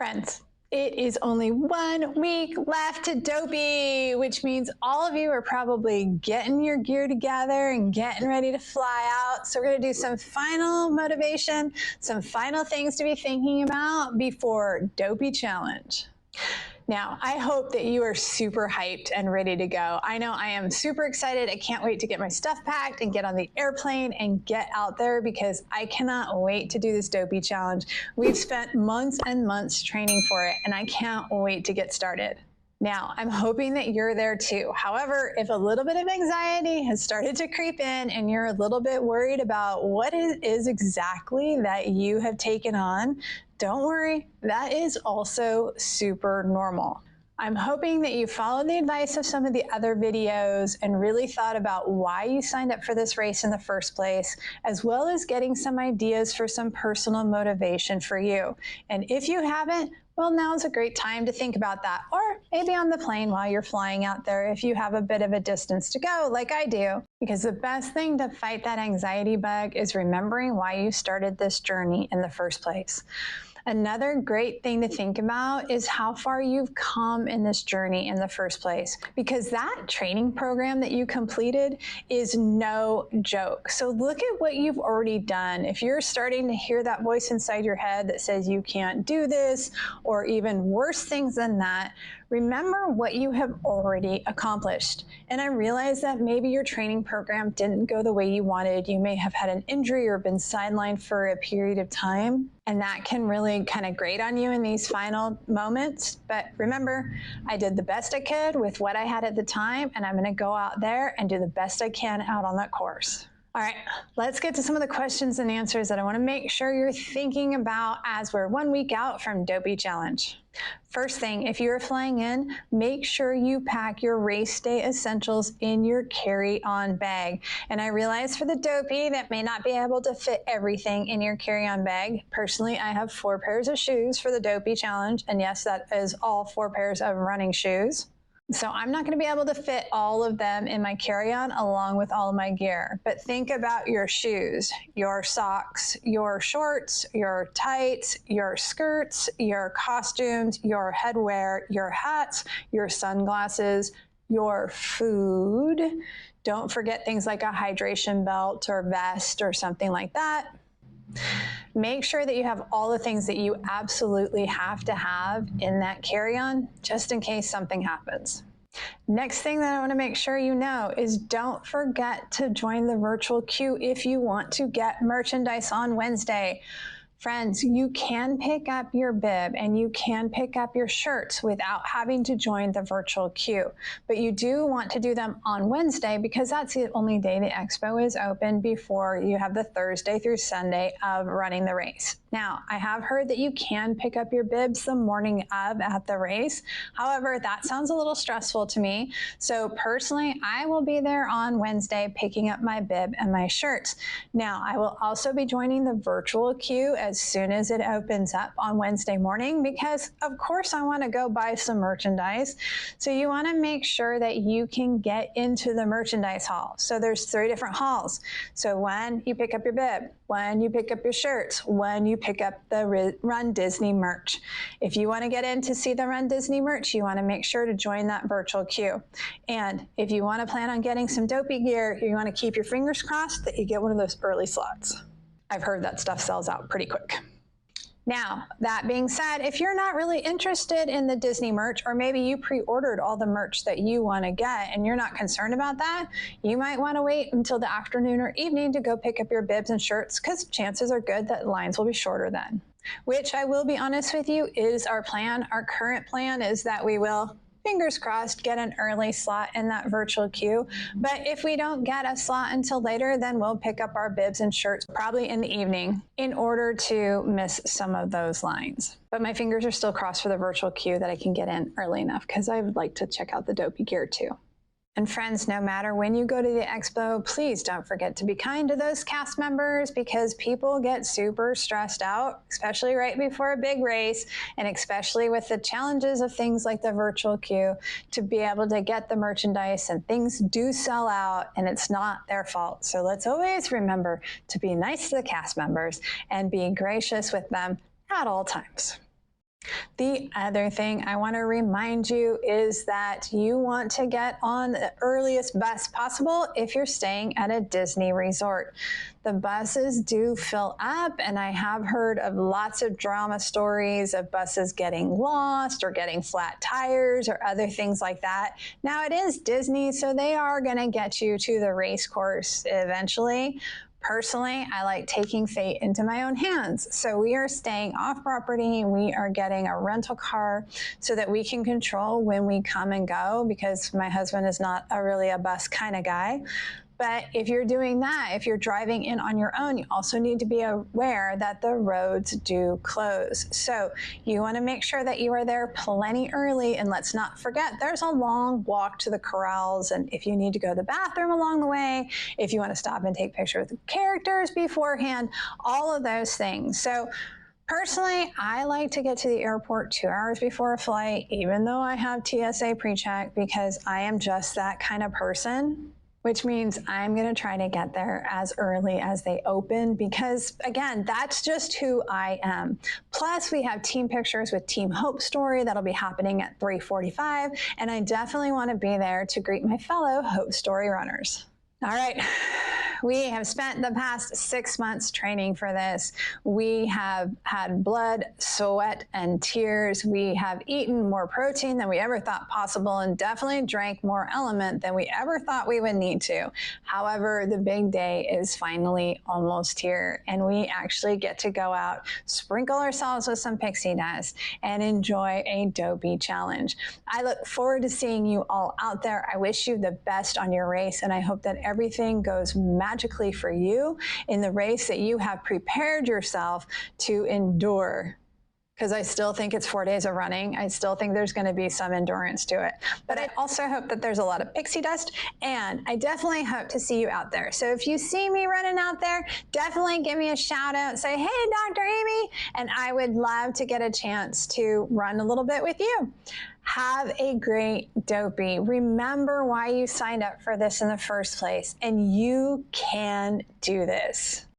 Friends, it is only 1 week left to Dopey, which means all of you are probably getting your gear together and getting ready to fly out. So we're going to do some final motivation, some final things to be thinking about before Dopey Challenge. Now, I hope that you are super hyped and ready to go. I know I am super excited. I can't wait to get my stuff packed and get on the airplane and get out there because I cannot wait to do this Dopey Challenge. We've spent months and months training for it, and I can't wait to get started. Now, I'm hoping that you're there too. However, if a little bit of anxiety has started to creep in and you're a little bit worried about what it is exactly that you have taken on, don't worry, that is also super normal. I'm hoping that you followed the advice of some of the other videos and really thought about why you signed up for this race in the first place, as well as getting some ideas for some personal motivation for you. And if you haven't, well, now's a great time to think about that, or maybe on the plane while you're flying out there if you have a bit of a distance to go like I do. Because the best thing to fight that anxiety bug is remembering why you started this journey in the first place. Another great thing to think about is how far you've come in this journey in the first place, because that training program that you completed is no joke. So look at what you've already done. If you're starting to hear that voice inside your head that says you can't do this, or even worse things than that, remember what you have already accomplished. And I realize that maybe your training program didn't go the way you wanted. You may have had an injury or been sidelined for a period of time, and that can really kind of grate on you in these final moments. But remember, I did the best I could with what I had at the time, and I'm going to go out there and do the best I can out on that course. All right, let's get to some of the questions and answers that I want to make sure you're thinking about as we're 1 week out from Dopey Challenge. First thing, if you're flying in, make sure you pack your race day essentials in your carry-on bag. And I realize for the Dopey that may not be able to fit everything in your carry-on bag. Personally, I have 4 pairs of shoes for the Dopey Challenge, and yes, that is all 4 pairs of running shoes. So I'm not going to be able to fit all of them in my carry-on along with all of my gear. But think about your shoes, your socks, your shorts, your tights, your skirts, your costumes, your headwear, your hats, your sunglasses, your food. Don't forget things like a hydration belt or vest or something like that. Make sure that you have all the things that you absolutely have to have in that carry-on, just in case something happens. Next thing that I want to make sure you know is don't forget to join the virtual queue if you want to get merchandise on Wednesday. Friends, you can pick up your bib and you can pick up your shirts without having to join the virtual queue. But you do want to do them on Wednesday because that's the only day the expo is open before you have the Thursday through Sunday of running the race. Now, I have heard that you can pick up your bibs the morning of at the race. However, that sounds a little stressful to me. So personally, I will be there on Wednesday picking up my bib and my shirts. Now, I will also be joining the virtual queue as soon as it opens up on Wednesday morning because, of course, I want to go buy some merchandise. So you want to make sure that you can get into the merchandise hall. So there's 3 different halls. So when you pick up your bib, when you pick up your shirts, when you pick up the Run Disney merch. If you want to get in to see the Run Disney merch, you want to make sure to join that virtual queue. And if you want to plan on getting some Dopey gear, you want to keep your fingers crossed that you get one of those early slots. I've heard that stuff sells out pretty quick. Now, that being said, if you're not really interested in the Disney merch, or maybe you pre-ordered all the merch that you want to get and you're not concerned about that, you might want to wait until the afternoon or evening to go pick up your bibs and shirts because chances are good that lines will be shorter then. Which, I will be honest with you, is our plan. Our current plan is that we will, fingers crossed, get an early slot in that virtual queue. But if we don't get a slot until later, then we'll pick up our bibs and shirts probably in the evening in order to miss some of those lines. But my fingers are still crossed for the virtual queue that I can get in early enough because I would like to check out the Dopey gear too. And friends, no matter when you go to the expo, please don't forget to be kind to those cast members because people get super stressed out, especially right before a big race, and especially with the challenges of things like the virtual queue, to be able to get the merchandise, and things do sell out and it's not their fault. So let's always remember to be nice to the cast members and be gracious with them at all times. The other thing I want to remind you is that you want to get on the earliest bus possible if you're staying at a Disney resort. The buses do fill up, and I have heard of lots of drama stories of buses getting lost or getting flat tires or other things like that. Now, it is Disney, so they are going to get you to the race course eventually. Personally, I like taking fate into my own hands. So we are staying off property. We are getting a rental car so that we can control when we come and go, because my husband is not really a bus kind of guy. But if you're doing that, if you're driving in on your own, you also need to be aware that the roads do close. So you want to make sure that you are there plenty early. And let's not forget, there's a long walk to the corrals. And if you need to go to the bathroom along the way, if you want to stop and take pictures with the characters beforehand, all of those things. So personally, I like to get to the airport 2 hours before a flight, even though I have TSA pre-check, because I am just that kind of person. Which means I'm going to try to get there as early as they open because, again, that's just who I am. Plus, we have team pictures with Team Hope Story that'll be happening at 3:45, and I definitely want to be there to greet my fellow Hope Story runners. All right. We have spent the past 6 months training for this. We have had blood, sweat, and tears. We have eaten more protein than we ever thought possible and definitely drank more element than we ever thought we would need to. However, the big day is finally almost here, and we actually get to go out, sprinkle ourselves with some pixie dust, and enjoy a Dopey challenge. I look forward to seeing you all out there. I wish you the best on your race, and I hope that everything goes magically for you in the race that you have prepared yourself to endure. Because I still think it's 4 days of running. I still think there's going to be some endurance to it. But I also hope that there's a lot of pixie dust, and I definitely hope to see you out there. So if you see me running out there, definitely give me a shout out. Say, hey, Dr. Amy, and I would love to get a chance to run a little bit with you. Have a great Dopey. Remember why you signed up for this in the first place, and you can do this.